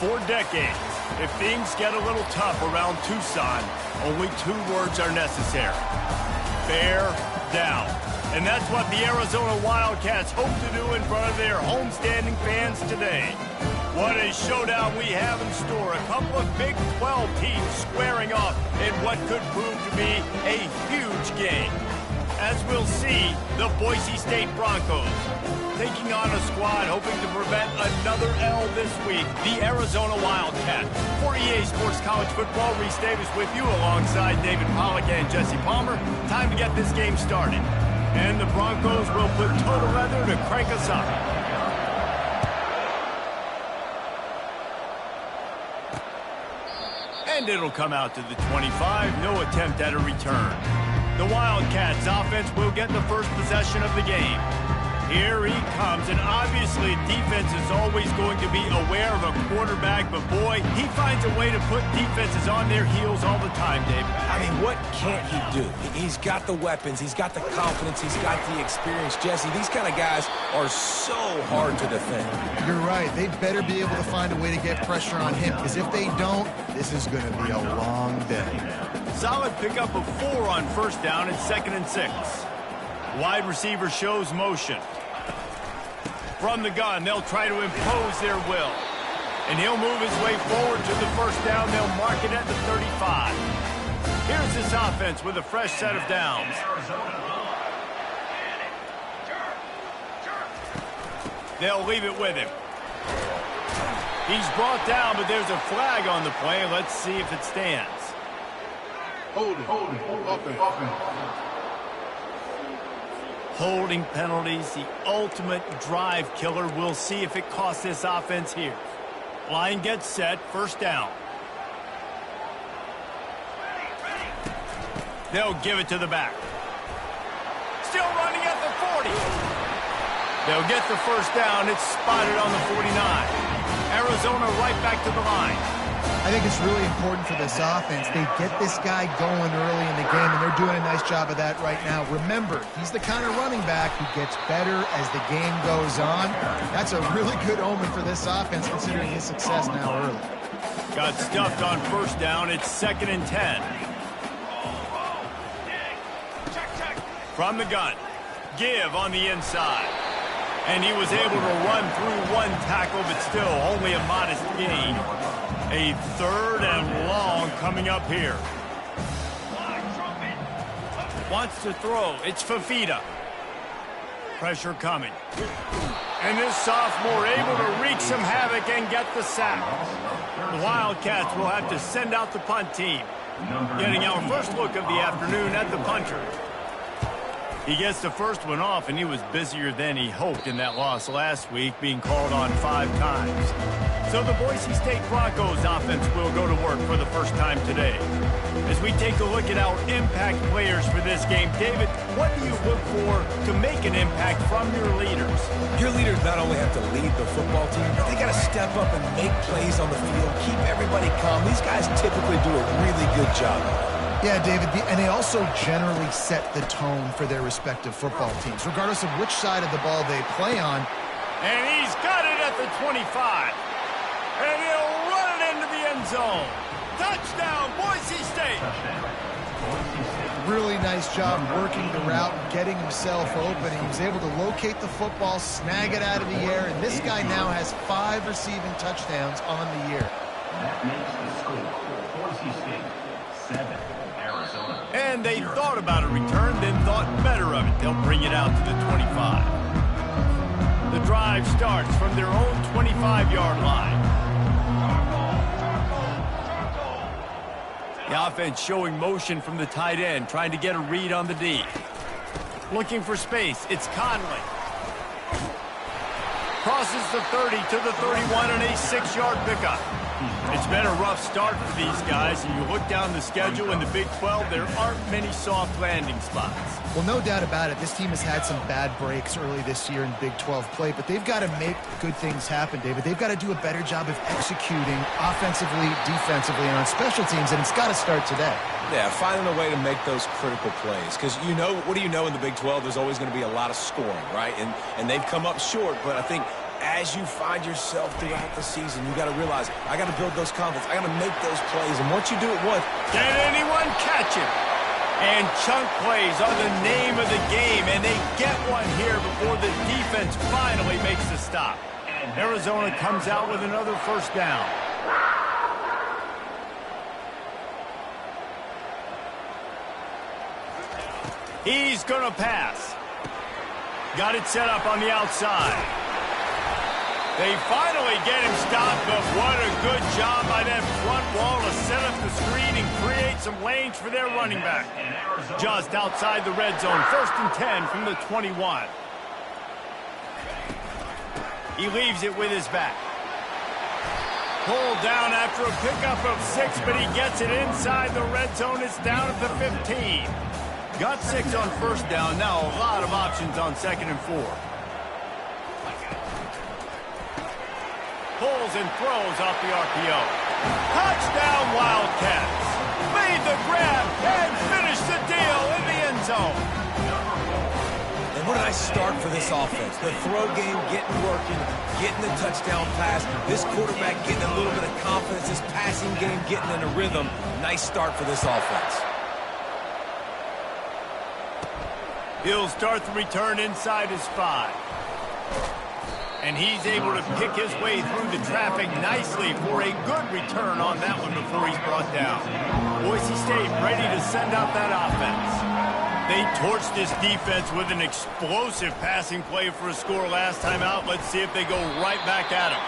For decades, if things get a little tough around Tucson, only 2 words are necessary. Bear down. And that's what the Arizona Wildcats hope to do in front of their homestanding fans today. What a showdown we have in store. A couple of Big 12 teams squaring off in what could prove to be a huge game. As we'll see, the Boise State Broncos taking on a squad hoping to prevent another L this week, the Arizona Wildcats. For EA Sports College Football, Reese Davis with you alongside David Pollack and Jesse Palmer. Time to get this game started. And the Broncos will put total leather to crank us up. And it'll come out to the 25. No attempt at a return. The Wildcats offense will get the first possession of the game. Here he comes, and obviously defense is always going to be aware of a quarterback, but boy, he finds a way to put defenses on their heels all the time, Dave. I mean, what can't he do? He's got the weapons, he's got the confidence, he's got the experience. Jesse, these kind of guys are so hard to defend. You're right. They better be able to find a way to get pressure on him, because if they don't, this is going to be a long day. Solid pickup of 4 on first down and 2nd and 6. Wide receiver shows motion. From the gun, they'll try to impose their will. And he'll move his way forward to the first down. They'll mark it at the 35. Here's this offense with a fresh set of downs. They'll leave it with him. He's brought down, but there's a flag on the play. Let's see if it stands. Holding penalties, the ultimate drive killer. We'll see if it costs this offense here. Line gets set, first down. They'll give it to the back. Still running at the 40. They'll get the first down. It's spotted on the 49. Arizona right back to the line. I think it's really important for this offense. They get this guy going early in the game, and they're doing a nice job of that right now. Remember, he's the kind of running back who gets better as the game goes on. That's a really good omen for this offense, considering his success now early. Got stuffed on first down. It's 2nd and 10. From the gun. Give on the inside. And he was able to run through 1 tackle, but still only a modest gain. A 3rd and long coming up here. Wants to throw. It's Fafita. Pressure coming. And this sophomore able to wreak some havoc and get the sack. The Wildcats will have to send out the punt team. Getting our first look of the afternoon at the punter. He gets the first one off, and he was busier than he hoped in that loss last week, being called on 5 times. So the Boise State Broncos offense will go to work for the first time today. As we take a look at our impact players for this game, David, what do you look for to make an impact from your leaders? Your leaders not only have to lead the football team, but they got to step up and make plays on the field, keep everybody calm. These guys typically do a really good job. Yeah, David, and they also generally set the tone for their respective football teams, regardless of which side of the ball they play on. And he's got it at the 25. And he'll run it into the end zone. Touchdown, Boise State. Really nice job working the route, getting himself open. He was able to locate the football, snag it out of the air, and this guy now has 5 receiving touchdowns on the year. That makes the score Boise State 7, Arizona. And they thought about a return, then thought better of it. They'll bring it out to the 25. The drive starts from their own 25-yard line. The offense showing motion from the tight end, trying to get a read on the D. Looking for space, it's Conley. Crosses the 30 to the 31 and a 6-yard pickup. It's been a rough start for these guys, and you look down the schedule in the Big 12, there aren't many soft landing spots. Well, no doubt about it. This team has had some bad breaks early this year in Big 12 play, but they've got to make good things happen, David. They've got to do a better job of executing offensively, defensively, and on special teams, and it's got to start today. Yeah, finding a way to make those critical plays. Because, you know, what do you know in the Big 12? There's always going to be a lot of scoring, right? And they've come up short, but I think as you find yourself throughout the season, you got to realize, I got to build those confidence. I got to make those plays. And once you do it once, can anyone catch him? And chunk plays are the name of the game, and they get one here before the defense finally makes the stop. Arizona comes out with another first down. He's going to pass. Got it set up on the outside. They finally get him stopped, but what a good job by that front wall to set up the screen and create some lanes for their running back. Just outside the red zone, 1st and 10 from the 21. He leaves it with his back. Pulled down after a pickup of 6, but he gets it inside the red zone. It's down at the 15. Got 6 on first down. Now a lot of options on 2nd and 4. Pulls and throws off the RPO. Touchdown, Wildcats. Made the grab and finished the deal in the end zone. and what a nice start for this offense. The throw game getting working, getting the touchdown pass. This quarterback getting a little bit of confidence. This passing game getting in a rhythm. Nice start for this offense. He'll start the return inside his 5. And he's able to pick his way through the traffic nicely for a good return on that one before he's brought down. Boise State ready to send out that offense. They torched this defense with an explosive passing play for a score last time out. Let's see if they go right back at him.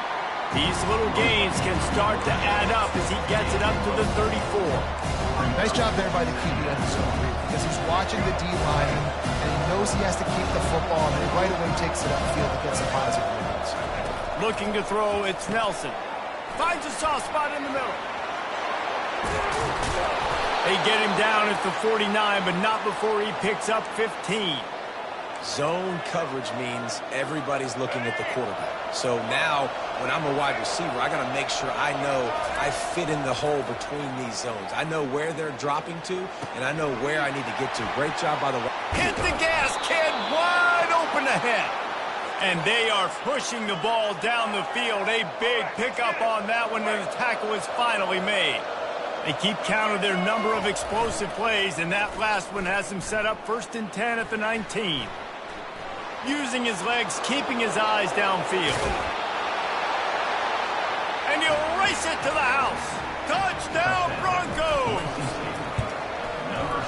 These little gains can start to add up as he gets it up to the 34. Nice job there by the QB on the zone read, because he's watching the D-line, and he knows he has to keep the football, and he right away takes it upfield to get some positive yards. Looking to throw, it's Nelson. Finds a soft spot in the middle. They get him down at the 49, but not before he picks up 15. Zone coverage means everybody's looking at the quarterback. So now, when I'm a wide receiver, I got to make sure I know I fit in the hole between these zones. I know where they're dropping to, and I know where I need to get to. Great job by the way. Hit the gas, kid, wide open ahead. And they are pushing the ball down the field. A big pickup on that one, and the tackle is finally made. They keep count of their number of explosive plays, and that last one has him set up 1st and 10 at the 19. Using his legs, keeping his eyes downfield. And he'll race it to the house. Touchdown, Broncos!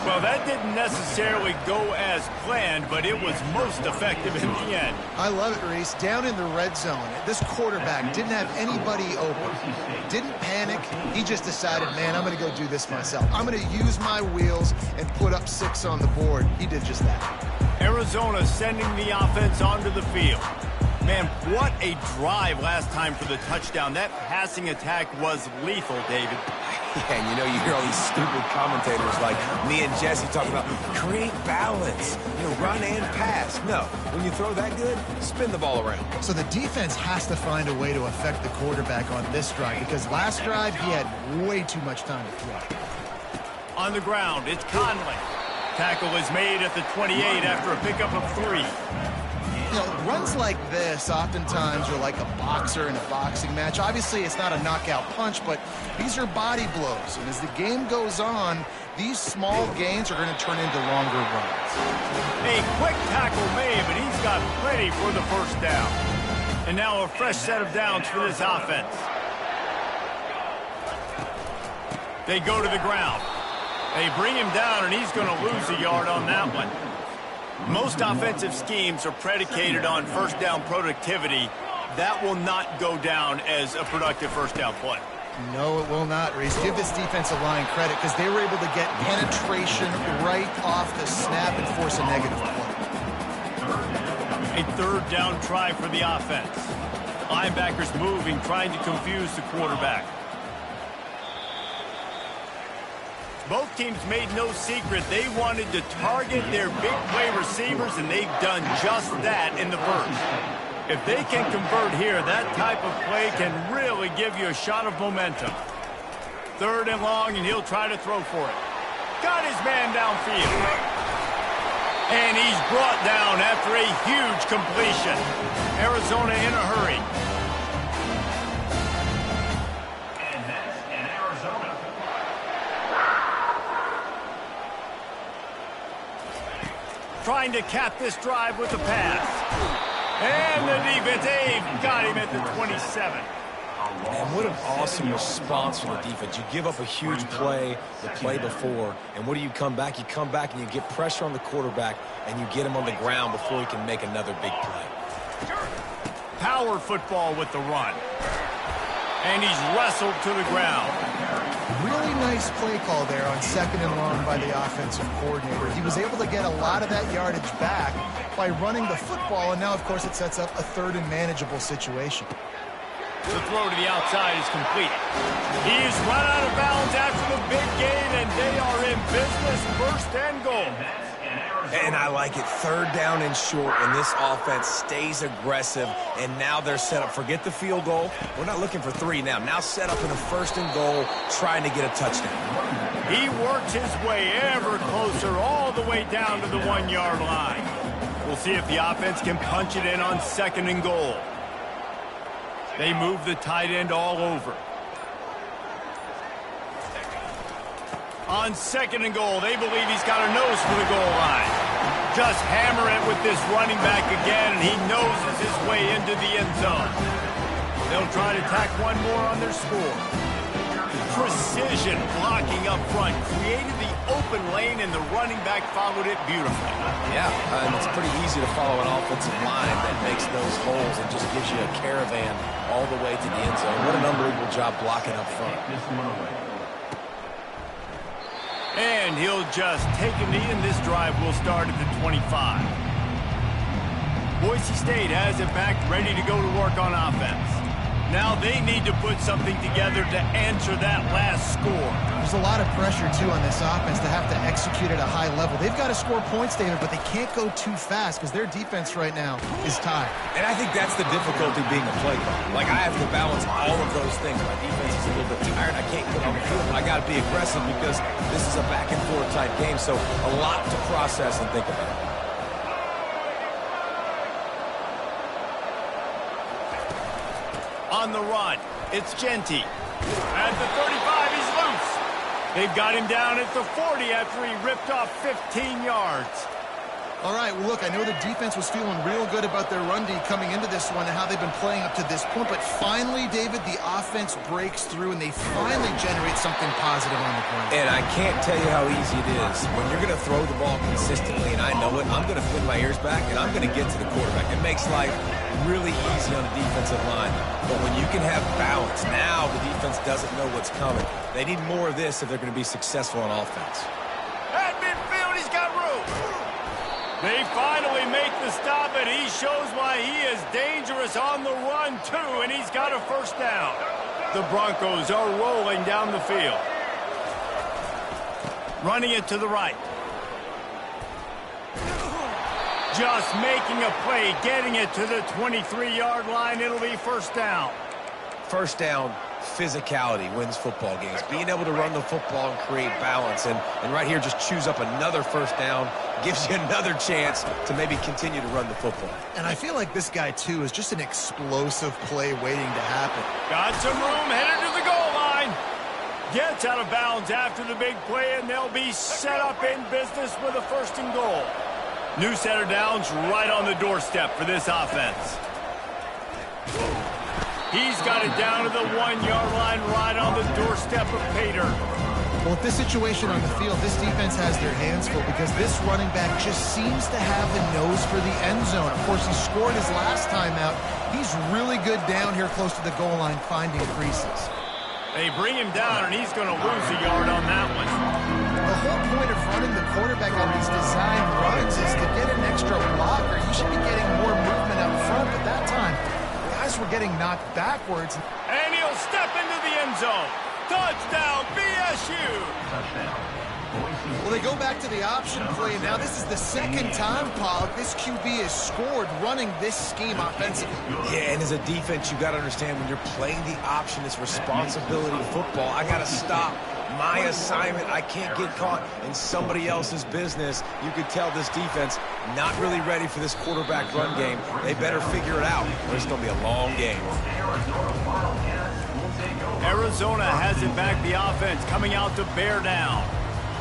Well, that didn't necessarily go as planned, but it was most effective in the end. I love it, Reese. Down in the red zone, this quarterback didn't have anybody open. Didn't panic. He just decided, man, I'm going to go do this myself. I'm going to use my wheels and put up 6 on the board. He did just that. Arizona sending the offense onto the field. Man, what a drive last time for the touchdown. That passing attack was lethal, David. Yeah, and you know, you hear all these stupid commentators like me and Jesse talking about create balance, run and pass. No, when you throw that good, spin the ball around. So the defense has to find a way to affect the quarterback on this drive, because last drive he had way too much time to throw. On the ground, it's Conley. Tackle is made at the 28 after a pickup of 3. Runs like this oftentimes are like a boxer in a boxing match. Obviously, it's not a knockout punch, but these are body blows. And as the game goes on, these small gains are going to turn into longer runs. A quick tackle made, but he's got plenty for the first down. And now a fresh set of downs for this offense. They go to the ground. They bring him down, and he's going to lose a yard on that one. Most offensive schemes are predicated on first down productivity. That will not go down as a productive first down play. No, it will not, Reese. Give this defensive line credit, because they were able to get penetration right off the snap and force a negative play. A 3rd down try for the offense. Linebackers moving, trying to confuse the quarterback. Both teams made no secret they wanted to target their big play receivers, and they've done just that in the first. If they can convert here, that type of play can really give you a shot of momentum. 3rd and long, and he'll try to throw for it. Got his man downfield. And he's brought down after a huge completion. Arizona in a hurry. And that's in Arizona. Trying to cap this drive with a pass. And the defense, they've got him at the 27. And what an awesome response from the defense. You give up a huge play the play before, and what do you come back? You come back and you get pressure on the quarterback, and you get him on the ground before he can make another big play. Power football with the run. And he's wrestled to the ground. Really nice play call there on 2nd and long by the offensive coordinator. He was able to get a lot of that yardage back by running the football, and now, of course, it sets up a 3rd and manageable situation. The throw to the outside is complete. He's run out of bounds after the big gain, and they are in business, 1st and goal. And I like it. 3rd down and short, and this offense stays aggressive, and now they're set up. Forget the field goal. We're not looking for 3 now. Now set up in the 1st and goal, trying to get a touchdown. He works his way ever closer all the way down to the 1-yard line. We'll see if the offense can punch it in on 2nd and goal. They move the tight end all over. On 2nd and goal, they believe he's got a nose for the goal line. Just hammer it with this running back again, and he noses his way into the end zone. They'll try to tack one more on their score. Precision blocking up front created the open lane, and the running back followed it beautifully. Yeah, and it's pretty easy to follow an offensive line that makes those holes and just gives you a caravan all the way to the end zone. What an unbelievable job blocking up front. And he'll just take a knee, and this drive will start at the 25. Boise State has it back, ready to go to work on offense. Now they need to put something together to answer that last score. There's a lot of pressure, too, on this offense to have to execute at a high level. They've got to score points, David, but they can't go too fast because their defense right now is tired. And I think that's the difficulty being a play caller. Like, I have to balance all of those things. My defense is a little bit tired. I can't put on the field, but I got to be aggressive because this is a back-and-forth type game, so a lot to process and think about. On the run, it's Genty. At the 35, he's loose. They've got him down at the 40 after he ripped off 15 yards. All right, well, look, I know the defense was feeling real good about their run D coming into this one and how they've been playing up to this point, but finally, David, the offense breaks through and they finally generate something positive on the ground. And I can't tell you how easy it is. When you're going to throw the ball consistently, and I know it, I'm going to pin my ears back and I'm going to get to the quarterback. It makes life really easy on the defensive line. But when you can have balance, now the defense doesn't know what's coming. They need more of this if they're going to be successful on offense. At midfield, he's got room. They finally make the stop, and he shows why he is dangerous on the run, too, and he's got a 1st down. The Broncos are rolling down the field. Running it to the right. Just making a play, getting it to the 23-yard line. It'll be 1st down. 1st down, physicality wins football games. Being able to run the football and create balance. And right here, just choose up another 1st down. Gives you another chance to maybe continue to run the football. And I feel like this guy, too, is just an explosive play waiting to happen. Got some room, headed to the goal line. Gets out of bounds after the big play, and they'll be set up in business with a 1st and goal. New set of downs right on the doorstep for this offense. He's got it down to the 1-yard line right on the doorstep of Pater. Well, with this situation on the field, this defense has their hands full because this running back just seems to have a nose for the end zone. Of course, he scored his last time out. He's really good down here close to the goal line finding creases. They bring him down, and he's going to lose a yard on that one. The whole point of running the quarterback on these design runs is to get an extra blocker. You should be getting more movement up front, but that time, guys were getting knocked backwards. And he'll step into the end zone. Touchdown, BSU! Well, they go back to the option play, and now this is the 2nd time, Pollock, this QB has scored running this scheme offensively. Yeah, and as a defense, you got to understand when you're playing the option, it's responsibility of football. I got to stop my assignment. I can't get caught in somebody else's business. You could tell this defense not really ready for this quarterback run game. They better figure it out, or it's going to be a long game. Arizona has it back, the offense coming out to bear down.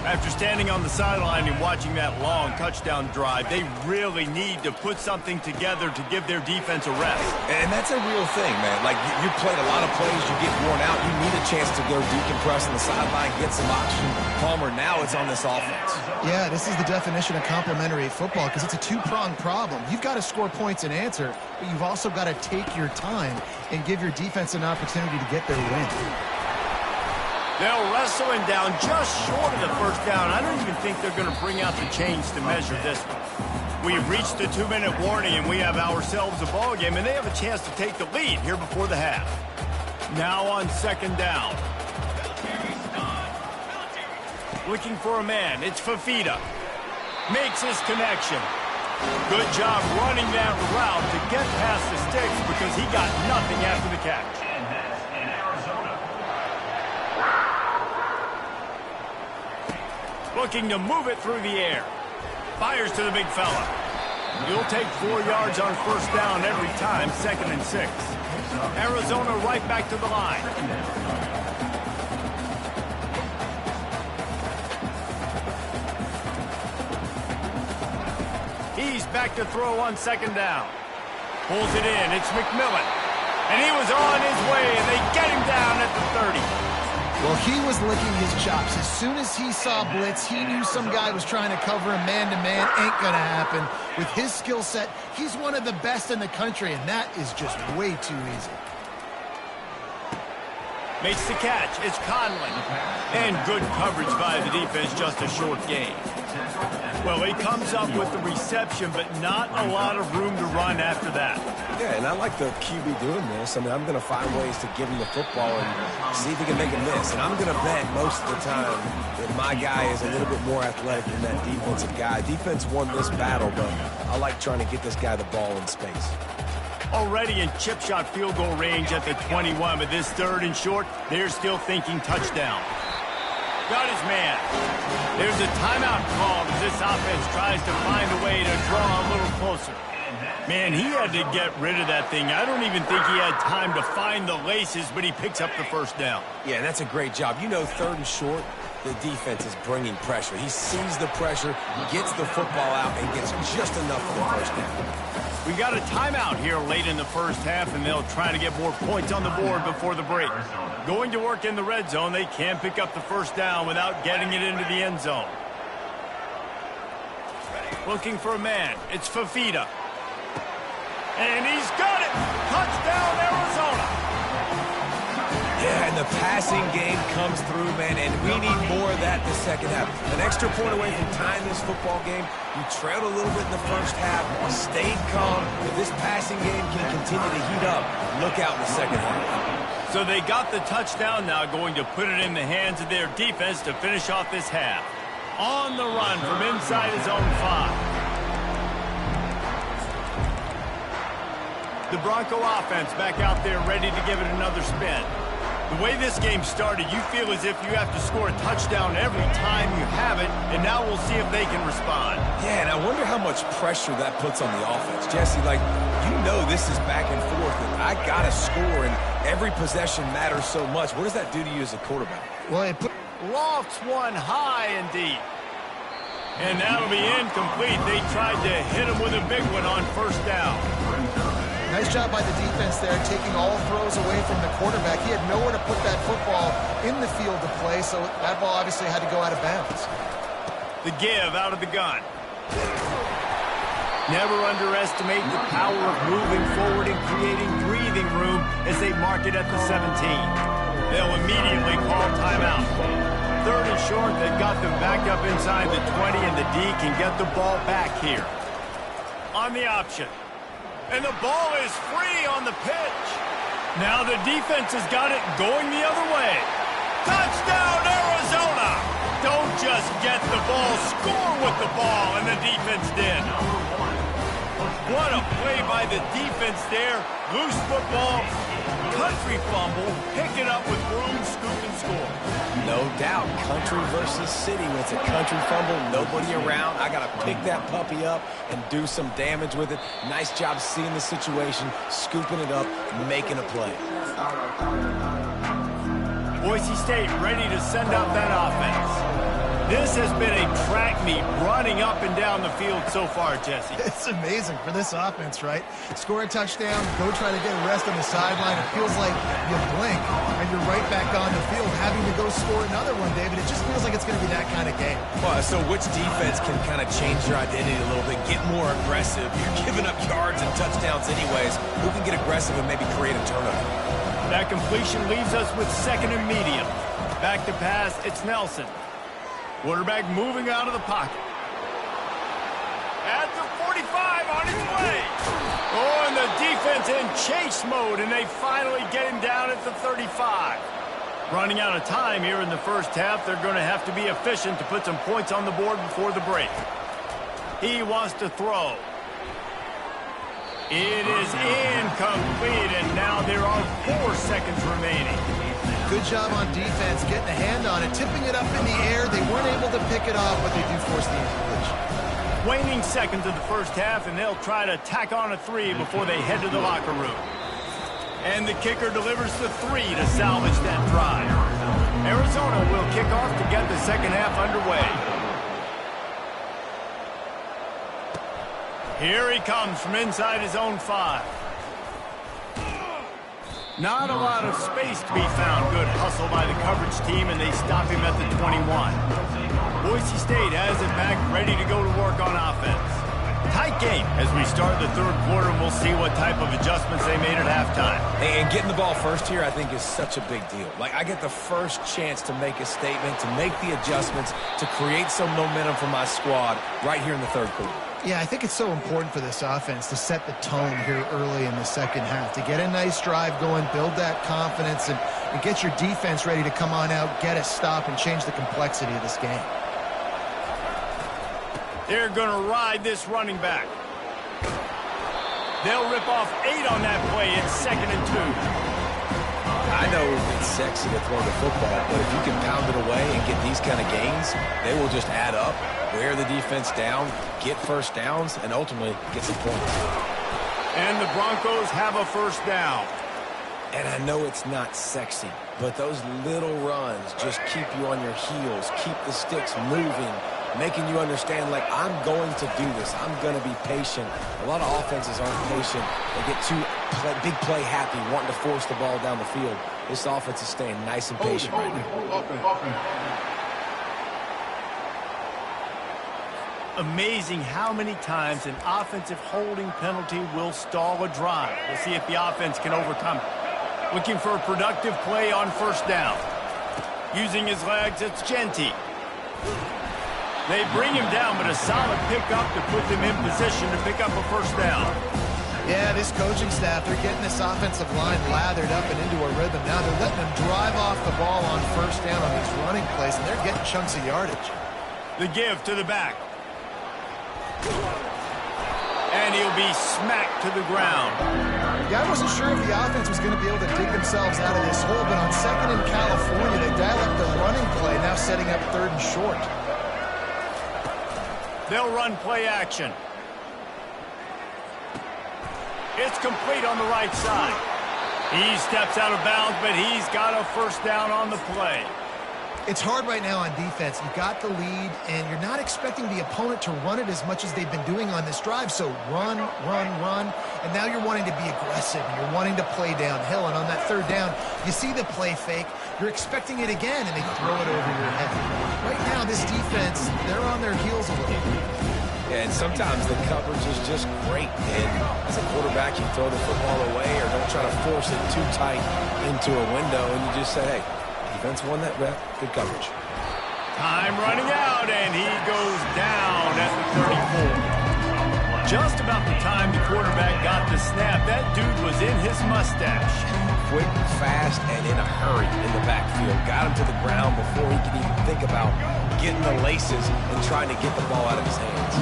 After standing on the sideline and watching that long touchdown drive, they really need to put something together to give their defense a rest. And that's a real thing, man. Like, you played a lot of plays, you get worn out, you need a chance to go decompress on the sideline, get some oxygen. Palmer, now it's on this offense. Yeah, this is the definition of complementary football because it's a two-pronged problem. You've got to score points and answer, but you've also got to take your time and give your defense an opportunity to get their win. They'll wrestle him down just short of the first down. I don't even think they're going to bring out the chains to measure this one. We've reached the 2-minute warning, and we have ourselves a ball game, and they have a chance to take the lead here before the half. Now on second down. Looking for a man. It's Fafita. Makes his connection. Good job running that route to get past the sticks because he got nothing after the catch. Looking to move it through the air. Fires to the big fella. You'll take 4 yards on first down every time, 2nd and 6. Arizona right back to the line. He's back to throw on second down. Pulls it in. It's McMillan. And he was on his way, and they get him down at the 30. Well, he was licking his chops. As soon as he saw blitz, he knew some guy was trying to cover him man-to-man. Ain't gonna happen. With his skill set, he's one of the best in the country, and that is just way too easy. Makes the catch. It's Conley. And good coverage by the defense, just a short gain. Well, he comes up with the reception, but not a lot of room to run after that. Yeah, and I like the QB doing this. I mean, I'm going to find ways to give him the football and see if he can make a miss. And I'm going to bet most of the time that my guy is a little bit more athletic than that defensive guy. Defense won this battle, but I like trying to get this guy the ball in space. Already in chip shot field goal range at the 21, but this 3rd and short, they're still thinking touchdown. Got his man. There's a timeout called as this offense tries to find a way to draw a little closer. Man, he had to get rid of that thing. I don't even think he had time to find the laces, but he picks up the first down. Yeah, that's a great job. You know, 3rd and short, the defense is bringing pressure. He sees the pressure, gets the football out, and gets just enough for the first down. We got a timeout here late in the first half, and they'll try to get more points on the board before the break. Going to work in the red zone, they can pick up the first down without getting it into the end zone. Looking for a man. It's Fafita. And he's got it! Touchdown, Arizona! Yeah, and the passing game comes through, man, and we need more of that in the second half. An extra point away from tying this football game. You trailed a little bit in the first half, stayed calm. If this passing game can continue to heat up, look out in the second half. So they got the touchdown now, going to put it in the hands of their defense to finish off this half. On the run from inside his own 5. The Bronco offense back out there ready to give it another spin. The way this game started, you feel as if you have to score a touchdown every time you have it, and now we'll see if they can respond. Yeah, and I wonder how much pressure that puts on the offense. Jesse, like, you know this is back and forth, and I got to score, and every possession matters so much. What does that do to you as a quarterback? Well, it put... Lofts one high and deep. And that'll be incomplete. They tried to hit him with a big one on first down. Nice job by the defense there, taking all throws away from the quarterback. He had nowhere to put that football in the field to play, so that ball obviously had to go out of bounds. The give out of the gun. Never underestimate the power of moving forward and creating breathing room as they mark it at the 17. They'll immediately call timeout. 3rd and short, they've got them back up inside the 20, and the D can get the ball back here. On the option. And the ball is free on the pitch. Now the defense has got it going the other way. Touchdown, Arizona! Don't just get the ball, score with the ball, and the defense did. What a play by the defense there. Loose football, country fumble, pick it up with room, scoop, and score. No doubt, country versus city. When it's a country fumble, nobody around. I got to pick that puppy up and do some damage with it. Nice job seeing the situation, scooping it up, making a play. Boise State ready to send out that offense. This has been a track meet running up and down the field so far, Jesse. It's amazing for this offense, right? Score a touchdown, go try to get a rest on the sideline. It feels like you blink and you're right back on the field having to go score another one, David. It just feels like it's going to be that kind of game. Well, so which defense can kind of change your identity a little bit, get more aggressive? You're giving up yards and touchdowns anyways. Who can get aggressive and maybe create a turnover? That completion leaves us with 2nd and medium. Back to pass, it's Nelson. Quarterback moving out of the pocket. At the 45 on his way. Oh, and the defense in chase mode, and they finally get him down at the 35. Running out of time here in the first half. They're going to have to be efficient to put some points on the board before the break. He wants to throw. It is incomplete, and now there are 4 seconds remaining. Good job on defense, getting a hand on it, tipping it up in the air. They weren't able to pick it off, but they do force the incompletion. Waning seconds of the first half, and they'll try to tack on a 3 before they head to the locker room. And the kicker delivers the 3 to salvage that drive. Arizona will kick off to get the second half underway. Here he comes from inside his own 5. Not a lot of space to be found. Good hustle by the coverage team, and they stop him at the 21. Boise State has it back, ready to go to work on offense. Tight game as we start the third quarter, and we'll see what type of adjustments they made at halftime. And getting the ball first here, I think, is such a big deal. Like, I get the first chance to make a statement, to make the adjustments, to create some momentum for my squad right here in the third quarter. Yeah, I think it's so important for this offense to set the tone here early in the second half, to get a nice drive going, build that confidence, and get your defense ready to come on out, get a stop, and change the complexity of this game. They're going to ride this running back. They'll rip off 8 on that play. It's 2nd and 2. I know it's sexy to throw the football, but if you can pound it away and get these kind of gains, they will just add up, wear the defense down, get first downs, and ultimately get some points. And the Broncos have a first down. And I know it's not sexy, but those little runs just keep you on your heels, keep the sticks moving, making you understand, like, I'm going to do this. I'm going to be patient. A lot of offenses aren't patient. They get too big play happy, wanting to force the ball down the field. This offense is staying nice and patient right now. Amazing how many times an offensive holding penalty will stall a drive. We'll see if the offense can overcome it. Looking for a productive play on first down. Using his legs, it's Genty. They bring him down, but a solid pickup to put them in position to pick up a first down. Yeah, this coaching staff, they're getting this offensive line lathered up and into a rhythm. Now they're letting them drive off the ball on first down on these running plays, and they're getting chunks of yardage. The give to the back. And he'll be smacked to the ground. Yeah, I wasn't sure if the offense was going to be able to dig themselves out of this hole, but on 2nd in California, they dial up the running play, now setting up 3rd and short. They'll run play action. It's complete on the right side. He steps out of bounds, but he's got a first down on the play. It's hard right now on defense. You got the lead, and you're not expecting the opponent to run it as much as they've been doing on this drive. So run, and now you're wanting to be aggressive, and you're wanting to play downhill. And on that 3rd down, you see the play fake. You're expecting it again, and they throw it over your head. Right now, this defense, they're on their heels a little bit. Yeah, and sometimes the coverage is just great. And as a quarterback, you throw the football away or don't try to force it too tight into a window, and you just say, hey, defense won that rep. Good coverage. Time running out, and he goes down at the 34. Just about the time the quarterback got the snap, that dude was in his mustache. Quick, fast, and in a hurry in the backfield. Got him to the ground before he could even think about getting the laces and trying to get the ball out of his hands.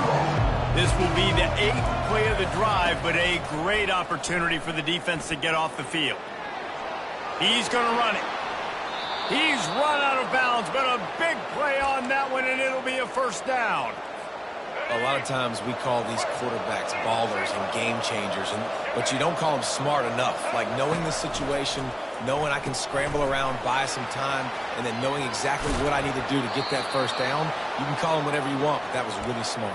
This will be the 8th play of the drive, but a great opportunity for the defense to get off the field. He's going to run it. He's run out of bounds, but a big play on that one, and it'll be a first down. A lot of times we call these quarterbacks ballers and game changers, but you don't call them smart enough. Like knowing the situation, knowing I can scramble around, buy some time, and then knowing exactly what I need to do to get that first down. You can call them whatever you want, but that was really smart.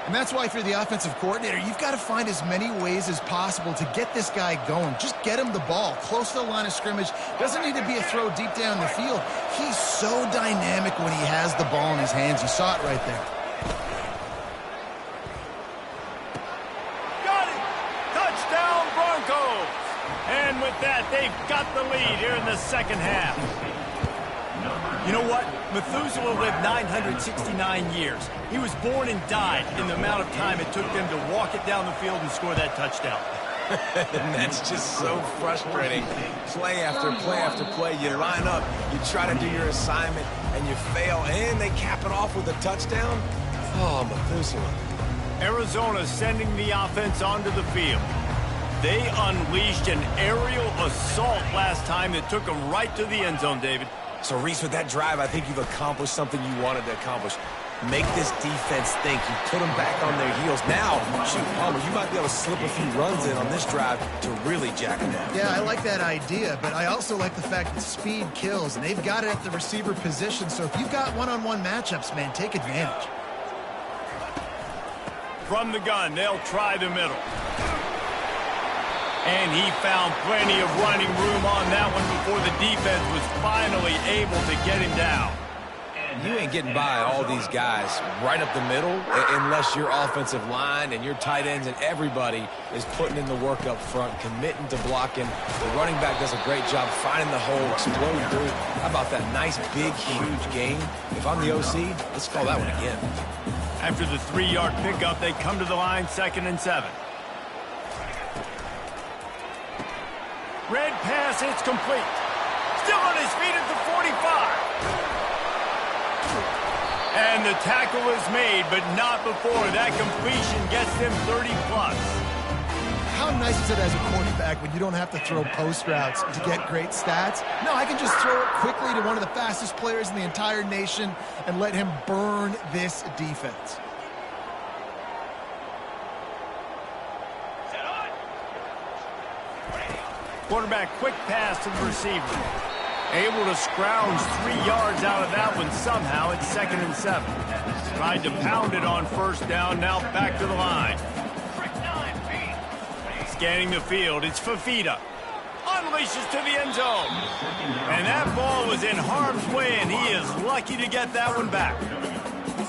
And that's why if you're the offensive coordinator, you've got to find as many ways as possible to get this guy going. Just get him the ball close to the line of scrimmage. Doesn't need to be a throw deep down the field. He's so dynamic when he has the ball in his hands. You saw it right there. And with that, they've got the lead here in the second half. You know what? Methuselah lived 969 years. He was born and died in the amount of time it took them to walk it down the field and score that touchdown. That's just so frustrating. Play after play after play. You line up, you try to do your assignment, and you fail, and they cap it off with a touchdown? Oh, Methuselah. Arizona sending the offense onto the field. They unleashed an aerial assault last time that took them right to the end zone, David. So, Reese, with that drive, I think you've accomplished something you wanted to accomplish. Make this defense think. You put them back on their heels. Now, shoot, Palmer, you might be able to slip a few runs in on this drive to really jack them down. Yeah, I like that idea, but I also like the fact that speed kills, and they've got it at the receiver position. So if you've got one-on-one matchups, man, take advantage. From the gun, they'll try the middle. And he found plenty of running room on that one before the defense was finally able to get him down. You ain't getting by all these guys right up the middle unless your offensive line and your tight ends and everybody is putting in the work up front, committing to blocking. The running back does a great job finding the hole, exploding through. How about that nice, big, huge gain? If I'm the OC, let's call that one again. After the 3-yard pickup, they come to the line, 2nd and 7. Red pass, it's complete. Still on his feet at the 45. And the tackle is made, but not before that completion gets them 30+. How nice is it as a quarterback when you don't have to throw post routes to get great stats? No, I can just throw it quickly to one of the fastest players in the entire nation and let him burn this defense. Quarterback quick pass to the receiver. Able to scrounge 3 yards out of that one somehow. It's 2nd and 7. Tried to pound it on first down. Now back to the line. Scanning the field. It's Fafita. Unleashes to the end zone. And that ball was in harm's way, and he is lucky to get that one back.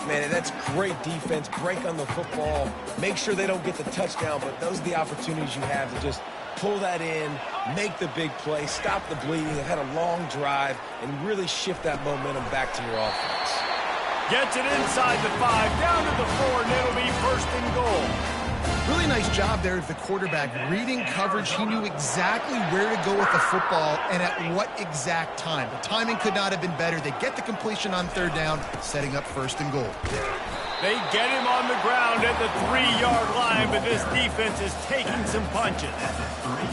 Man, that's great defense. Break on the football. Make sure they don't get the touchdown, but those are the opportunities you have to just pull that in, make the big play, stop the bleeding. They've had a long drive and really shift that momentum back to your offense. Gets it inside the 5, down to the 4, and it'll be 1st and goal. Really nice job there of the quarterback. Reading coverage, he knew exactly where to go with the football and at what exact time. The timing could not have been better. They get the completion on 3rd down, setting up 1st and goal. They get him on the ground at the 3-yard line, but this defense is taking some punches.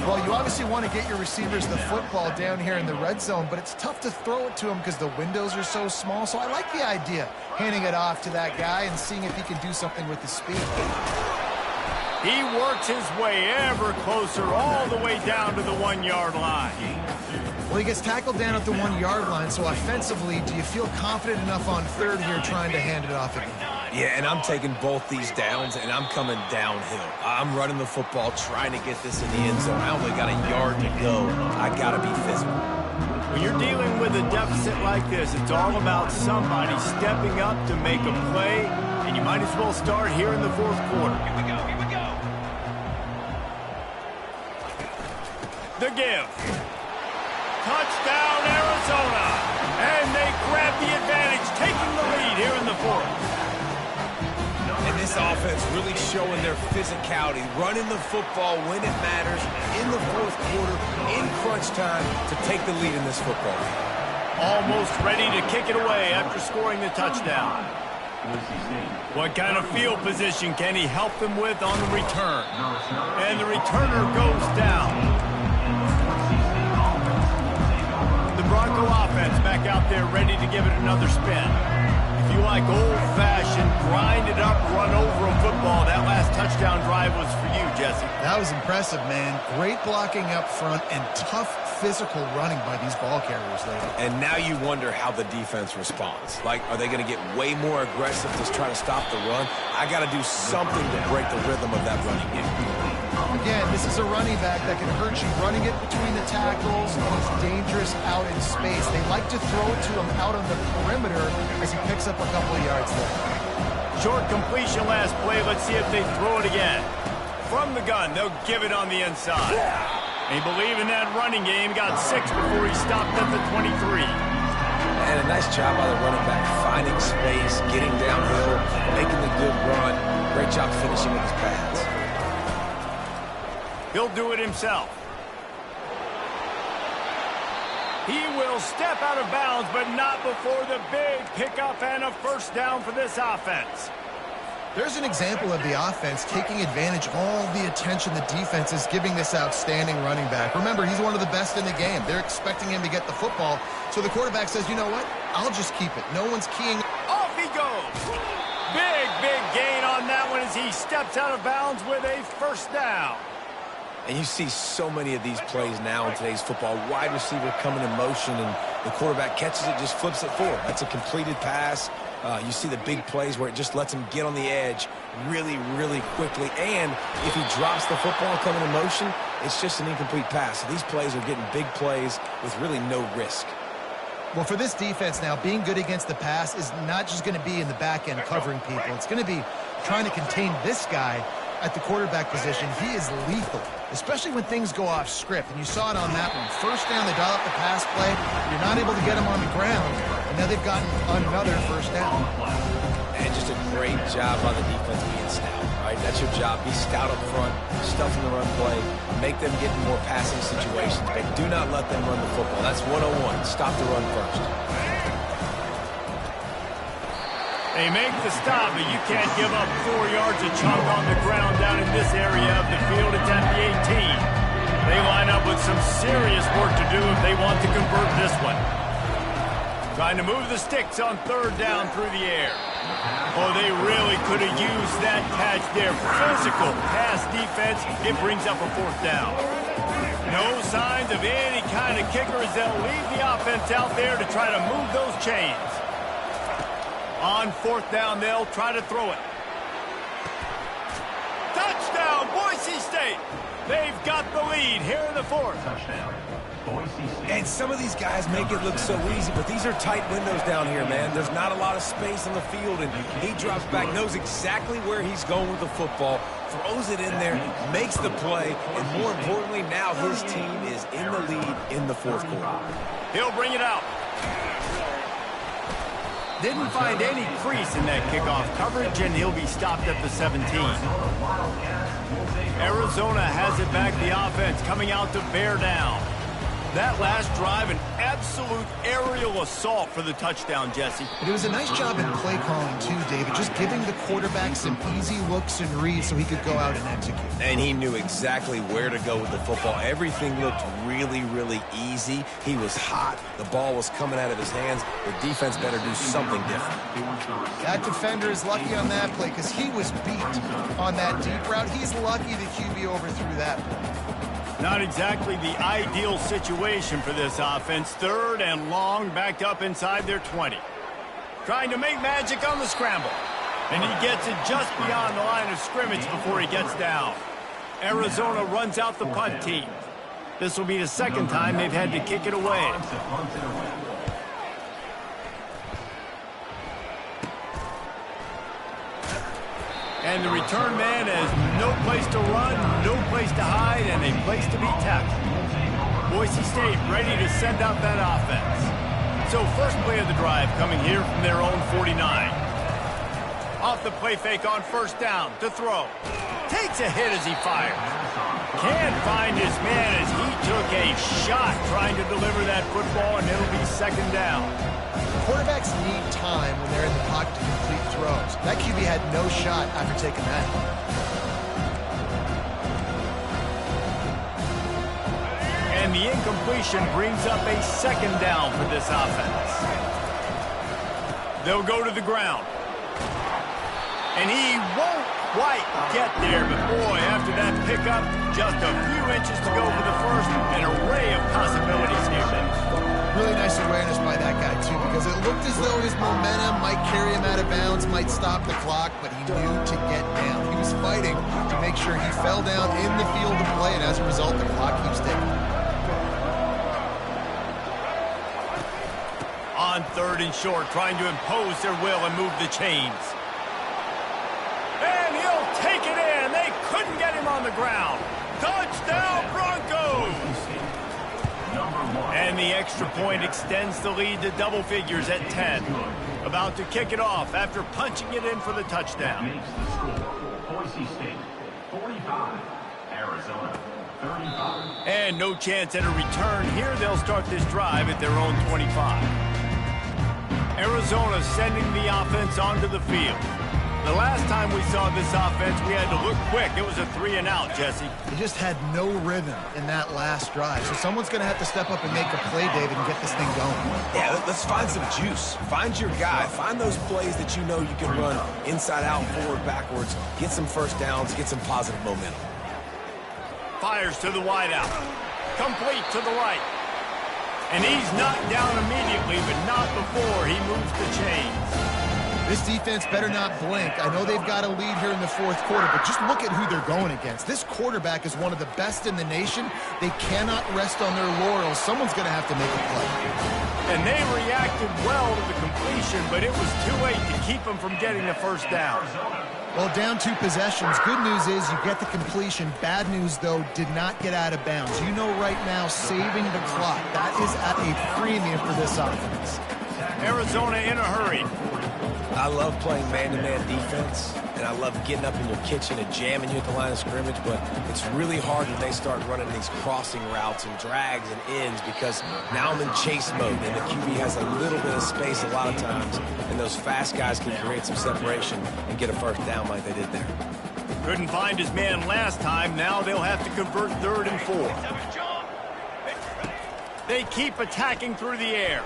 Well, you obviously want to get your receivers the football down here in the red zone, but it's tough to throw it to them because the windows are so small. So I like the idea, handing it off to that guy and seeing if he can do something with his speed. He works his way ever closer all the way down to the 1-yard line. Well, he gets tackled down at the 1-yard line, so offensively, do you feel confident enough on 3rd here trying to hand it off again? Yeah, and I'm taking both these downs, and I'm coming downhill. I'm running the football, trying to get this in the end zone. I only got a yard to go. I got to be physical. When you're dealing with a deficit like this, it's all about somebody stepping up to make a play, and you might as well start here in the 4th quarter. Here we go, here we go. The give. Touchdown, Arizona. And they grab the advantage, taking the lead here in the 4th. And this offense really showing their physicality, running the football when it matters, in the 4th quarter, in crunch time, to take the lead in this football game. Almost ready to kick it away after scoring the touchdown. What kind of field position can he help them with on the return? And the returner goes down. The Bronco offense out there ready to give it another spin. If you like old-fashioned, grind-it-up, run-over a football, that last touchdown drive was for you, Jesse. That was impressive, man. Great blocking up front and tough physical running by these ball carriers lately. And now you wonder how the defense responds. Like, are they going to get way more aggressive to try to stop the run? I got to do something to break the rhythm of that running game. Again, this is a running back that can hurt you running it between the tackles, and he's dangerous out in space. They like to throw it to him out on the perimeter as he picks up a couple of yards there. Short completion last play. Let's see if they throw it again. From the gun, they'll give it on the inside. They believe in that running game. Got 6 before he stopped at the 23. And a nice job by the running back, finding space, getting downhill, making the good run. Great job finishing with his pads. He'll do it himself. He will step out of bounds, but not before the big pickup and a first down for this offense. There's an example of the offense taking advantage of all the attention the defense is giving this outstanding running back. Remember, he's one of the best in the game. They're expecting him to get the football, so the quarterback says, you know what? I'll just keep it. No one's keying. Off he goes. Big gain on that one as he steps out of bounds with a first down. And you see so many of these plays now in today's football. Wide receiver coming in motion, and the quarterback catches it, just flips it forward. That's a completed pass. You see the big plays where it just lets him get on the edge really quickly. And if he drops the football coming in motion, it's just an incomplete pass. So these plays are getting big plays with really no risk. Well, for this defense now, being good against the pass is not just going to be in the back end covering people. It's going to be trying to contain this guy at the quarterback position. He is lethal, especially when things go off script. And you saw it on that one. First down, they dial up the pass play. You're not able to get him on the ground. And now they've gotten another first down. And just a great job by the defense being stout, right? That's your job. Be stout up front, stuff in the run play, make them get in more passing situations, but do not let them run the football. That's 101. Stop the run first. They make the stop, but you can't give up 4 yards of chalk on the ground down in this area of the field. It's at the 18. They line up with some serious work to do if they want to convert this one. Trying to move the sticks on third down through the air. Oh, they really could have used that catch there. Physical pass defense. It brings up a fourth down. No signs of any kind of kicker as they'll leave the offense out there to try to move those chains. On fourth down, they'll try to throw it. Touchdown, Boise State. They've got the lead here in the fourth. Touchdown, Boise State. And some of these guys make it look so easy, but these are tight windows down here, man. There's not a lot of space on the field, and he drops back, knows exactly where he's going with the football, throws it in there, makes the play, and more importantly, now his team is in the lead in the fourth quarter. He'll bring it out. Didn't find any crease in that kickoff coverage, and he'll be stopped at the 17. Arizona has it back, the offense coming out to bear down. That last drive, an absolute aerial assault for the touchdown, Jesse. But it was a nice job in play calling, too, David, just giving the quarterback some easy looks and reads so he could go out and execute. And he knew exactly where to go with the football. Everything looked really easy. He was hot. The ball was coming out of his hands. The defense better do something different. That defender is lucky on that play because he was beat on that deep route. He's lucky the QB overthrew that play. Not exactly the ideal situation for this offense. Third and long, backed up inside their 20. Trying to make magic on the scramble. And he gets it just beyond the line of scrimmage before he gets down. Arizona runs out the punt team. This will be the second time they've had to kick it away. And the return man has no place to run, no place to hide, and a place to be tackled. Boise State ready to send out that offense. So first play of the drive coming here from their own 49. Off the play fake on first down to throw. Takes a hit as he fires. Can't find his man as he took a shot trying to deliver that football, and it'll be second down. Quarterbacks need time when they're in the pocket to complete throws. That QB had no shot after taking that. And And the incompletion brings up a second down for this offense. They'll go to the ground. And he won't quite get there, but boy, after that pickup, just a few inches to go for the first. An array of possibilities here. Really nice awareness by that guy, too, because it looked as though his momentum might carry him out of bounds, might stop the clock, but he knew to get down. He was fighting to make sure he fell down in the field of play, and as a result, the clock keeps ticking. On 3rd and short, trying to impose their will and move the chains. And he'll take it in. They couldn't get him on the ground. Touchdown, Broncos! And the extra point extends the lead to double figures at 10. About to kick it off after punching it in for the touchdown. Makes the score. Boise State, 45. Arizona, 35. And no chance at a return. Here they'll start this drive at their own 25. Arizona sending the offense onto the field. The last time we saw this offense, we had to look quick. It was a 3-and-out, Jesse. They just had no rhythm in that last drive. So someone's going to have to step up and make a play, David, and get this thing going. Yeah, let's find some juice. Find your guy. Find those plays that you know you can run inside out, forward, backwards. Get some first downs. Get some positive momentum. Fires to the wideout. Complete to the right. And he's knocked down immediately, but not before he moves the chains. This defense better not blink. I know they've got a lead here in the 4th quarter, but just look at who they're going against. This quarterback is one of the best in the nation. They cannot rest on their laurels. Someone's going to have to make a play. And they reacted well to the completion, but it was too late to keep them from getting the first down. Well, down 2 possessions. Good news is you get the completion. Bad news, though, did not get out of bounds. You know right now, saving the clock, that is at a premium for this offense. Arizona in a hurry. I love playing man-to-man defense, and I love getting up in your kitchen and jamming you at the line of scrimmage, but it's really hard when they start running these crossing routes and drags and ends because now I'm in chase mode, and the QB has a little bit of space a lot of times, and those fast guys can create some separation and get a first down like they did there. Couldn't find his man last time. Now they'll have to convert 3rd and 4. They keep attacking through the air.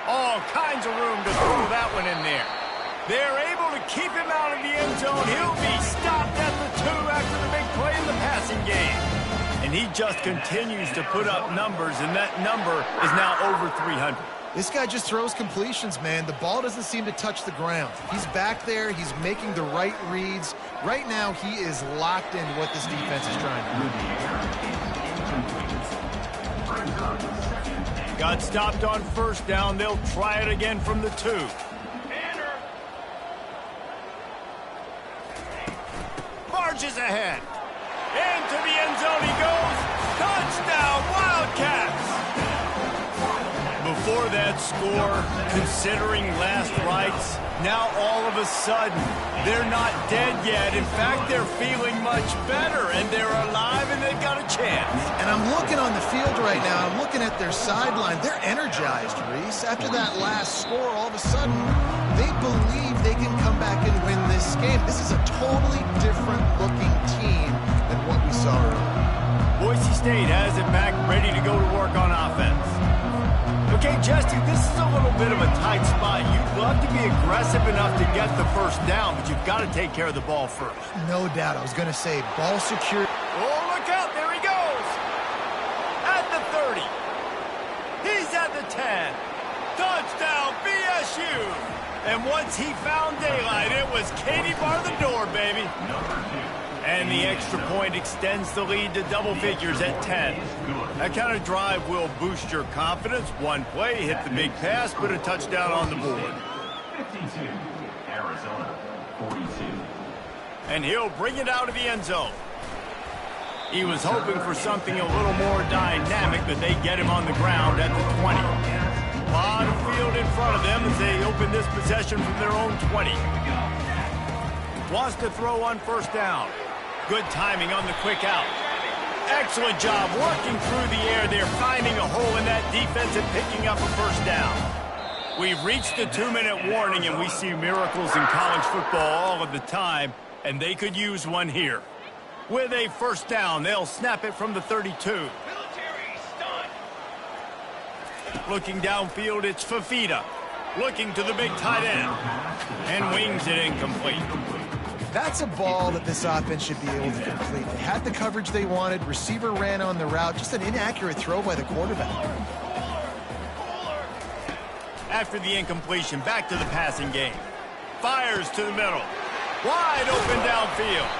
All kinds of room to throw that one in there. They're able to keep him out of the end zone. He'll be stopped at the 2 after the big play in the passing game. And he just continues to put up numbers, and that number is now over 300. This guy just throws completions, man. The ball doesn't seem to touch the ground. He's back there. He's making the right reads. Right now, he is locked into what this defense is trying to do. Got stopped on first down. They'll try it again from the 2. Marches ahead. Into the end zone he goes. Touchdown, Wildcats! Before that score, considering last rites, now all of a sudden, they're not dead yet. In fact, they're feeling much better, and they're alive, and they've got a chance. And I'm looking on the field right now. I'm looking at their sideline. They're energized, Reese. After that last score, all of a sudden, they believe they can come back and win this game. This is a totally different-looking team than what we saw earlier. Boise State has it back, ready to go to work on offense. Okay, Jesse, this is a little bit of a tight spot. You'd love to be aggressive enough to get the first down, but you've got to take care of the ball first. No doubt. I was going to say, ball secure. Oh, look out. There he goes. At the 30. He's at the 10. Touchdown, BSU. And once he found daylight, it was Katie bar the door, baby. And the extra point extends the lead to double figures at 10. That kind of drive will boost your confidence. One play, hit the big pass, put a touchdown on the board. 52, Arizona, 42. And he'll bring it out of the end zone. He was hoping for something a little more dynamic, but they get him on the ground at the 20. A lot of field in front of them as they open this possession from their own 20. Wants to throw on first down. Good timing on the quick out. Excellent job working through the air. They're finding a hole in that defense and picking up a first down. We've reached the 2-minute warning, and we see miracles in college football all of the time, and they could use one here. With a first down, they'll snap it from the 32. Looking downfield, it's Fafita. Looking to the big tight end. And wings it incomplete. That's a ball that this offense should be able to complete. They had the coverage they wanted. Receiver ran on the route. Just an inaccurate throw by the quarterback. After the incompletion, back to the passing game. Fires to the middle. Wide open downfield.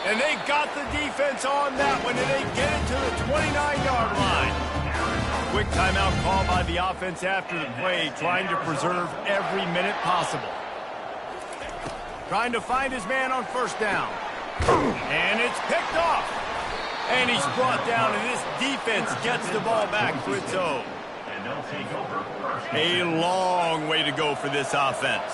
And they got the defense on that one, and they get it to the 29-yard line. Quick timeout call by the offense after the play, trying to preserve every minute possible. Trying to find his man on first down. And it's picked off. And he's brought down, and this defense gets the ball back for its own. And they'll take over first. A long way to go for this offense.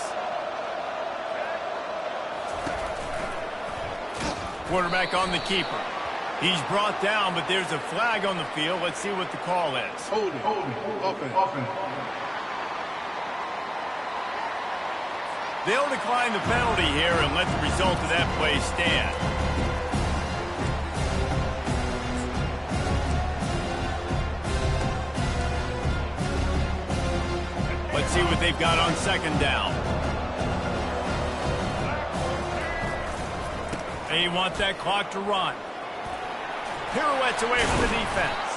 Quarterback on the keeper. He's brought down, but there's a flag on the field. Let's see what the call is. Hold it. Open. They'll decline the penalty here and let the result of that play stand. Let's see what they've got on second down. They want that clock to run. Pirouettes away from the defense.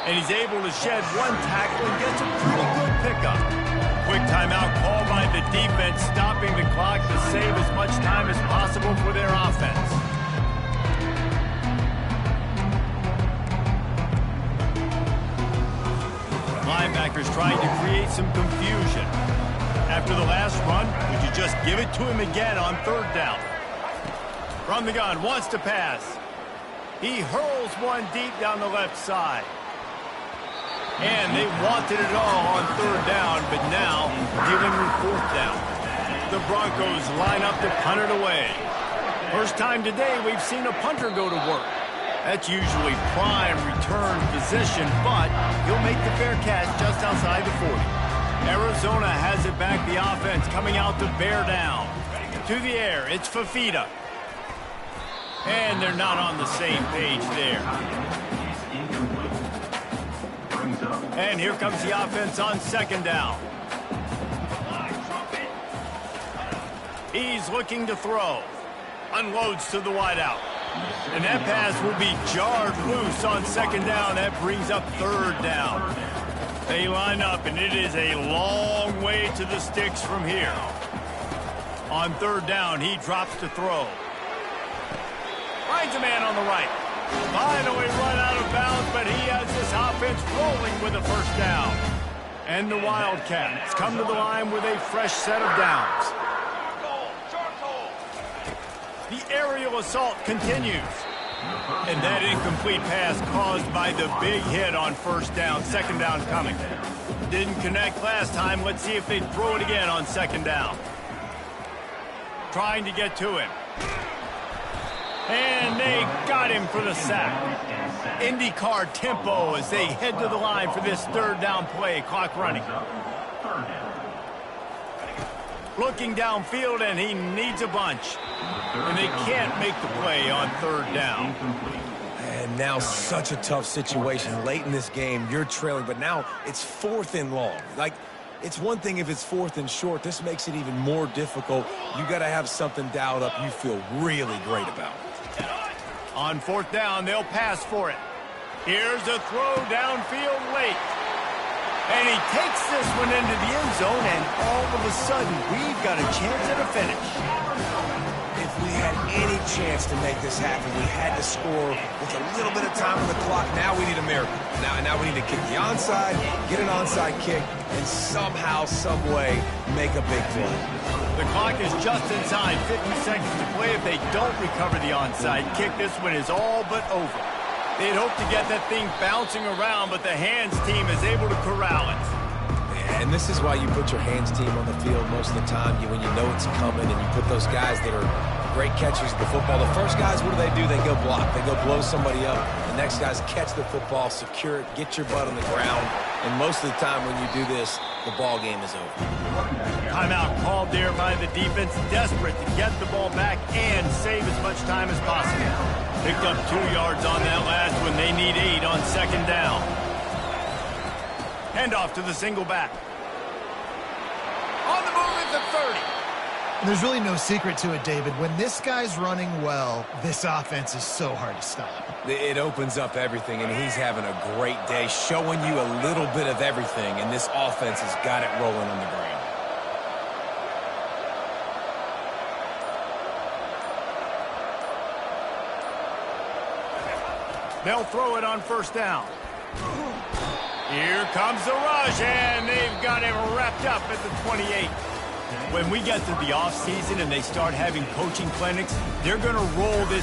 And he's able to shed one tackle and gets a pretty good pickup. Quick timeout call by the defense, stopping the clock to save as much time as possible for their offense. Linebackers trying to create some confusion. After the last run, would you just give it to him again on third down? From the gun, wants to pass. He hurls one deep down the left side. And they wanted it all on third down, but now dealing with fourth down. The Broncos line up to punt it away. First time today we've seen a punter go to work. That's usually prime return position, but he'll make the fair catch just outside the 40. Arizona has it back, the offense coming out to bear down. To the air, it's Fafita. And they're not on the same page there. And here comes the offense on second down. He's looking to throw. Unloads to the wideout. And that pass will be jarred loose on second down. That brings up third down. They line up, and it is a long way to the sticks from here. On third down, he drops to throw. Finds a man on the right. Finally run out of bounds, but he has this offense rolling with a first down. And the Wildcats come to the line with a fresh set of downs. The aerial assault continues. And that incomplete pass caused by the big hit on first down. Second down coming. Didn't connect last time. Let's see if they throw it again on second down. Trying to get to him. And they got him for the sack. IndyCar tempo as they head to the line for this third down play. Clock running. Looking downfield, and he needs a bunch. And they can't make the play on third down. And now such a tough situation. Late in this game, you're trailing, but now it's fourth and long. Like, it's one thing if it's fourth and short. This makes it even more difficult. You got to have something dialed up you feel really great about. On fourth down, they'll pass for it. Here's a throw downfield late. And he takes this one into the end zone, and all of a sudden, we've got a chance at a finish. If we had any chance to make this happen, we had to score with a little bit of time on the clock. Now we need a miracle. Now we need to kick the onside, get an onside kick, and somehow, some way, make a big play. The clock is just inside 50 seconds to play. If they don't recover the onside kick, this one is all but over. They'd hope to get that thing bouncing around, but the hands team is able to corral it. And this is why you put your hands team on the field most of the time, when you know it's coming, and you put those guys that are great catchers of the football. The first guys, what do? They go block. They go blow somebody up. The next guys catch the football, secure it, get your butt on the ground. And most of the time when you do this, the ball game is over. Timeout called there by the defense, desperate to get the ball back and save as much time as possible. Picked up 2 yards on that last one. They need 8 on second down. Handoff to the single back. On the move at the 30. And there's really no secret to it, David. When this guy's running well, this offense is so hard to stop. It opens up everything, and he's having a great day, showing you a little bit of everything, and this offense has got it rolling on the ground. They'll throw it on first down. Here comes the rush, and they've got him wrapped up at the 28. When we get to the offseason and they start having coaching clinics, they're going to roll this